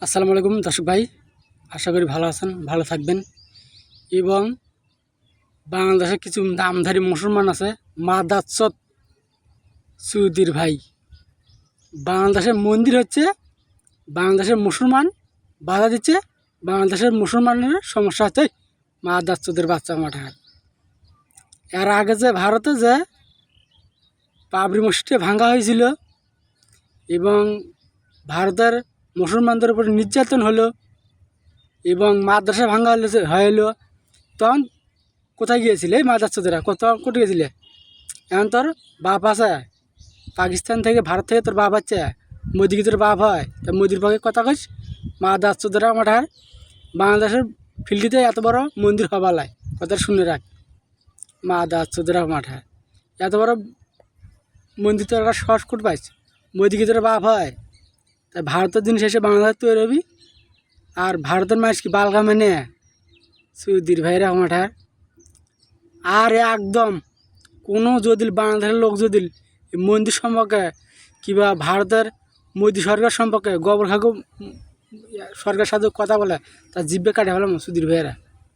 আসসালামু আলাইকুম দর্শক ভাই, আশা করি ভালো আছেন, ভালো থাকবেন। এবং বাংলাদেশে কিছু নামধারী মুসলমান আছে, মাদাচ্চদ সৌদির ভাই। বাংলাদেশের মন্দির হচ্ছে বাংলাদেশের মুসলমান বাধা দিচ্ছে, বাংলাদেশের মুসলমানের সমস্যা হচ্ছে মাদাচ্চদের বাচ্চা মাঠা। এর আগে যে ভারতে যে বাবরি মসজিদে ভাঙা হয়েছিল এবং ভারতের মুসলমানদের উপর নির্যাতন হলো এবং মাদ্রাসা ভাঙা হলো, তখন কোথায় গিয়েছিলে এই মাদাচ্চদেরা? কোথায় গেছিলে? এখন তোর বাপ আছে পাকিস্তান থেকে, ভারত থেকে তোর বাপ আছে, মোদিকে তোর বাপ হয়, তা মোদির পক্ষে কথা কইস? মাদাচ্চদেরা মাঠার বাংলাদেশের ফিল্ডিতে এত বড় মন্দির হবালায়, কথা শুনে রাখ। মাদাচ্চদেরা মাঠার এত বড় মন্দির তোর সহজ কোট পাইস? মোদিকে তোর বাপ হয়, তা ভারতের জিনিস এসে বাংলাদেশ তৈরি হবি? আর ভারতের মানুষ কি বালগা মানে সৌদির ভাইরা মাঠার? আর একদম কোনো যদি বাংলাদেশের লোক যদি মন্দির সম্পর্কে কিংবা ভারতের মোদী সরকার সম্পর্কে গোবর খাগো সরকার সাথে কথা বলে, তার জিব্বে কাটে ফেলাম সুধীর ভাইয়েরা।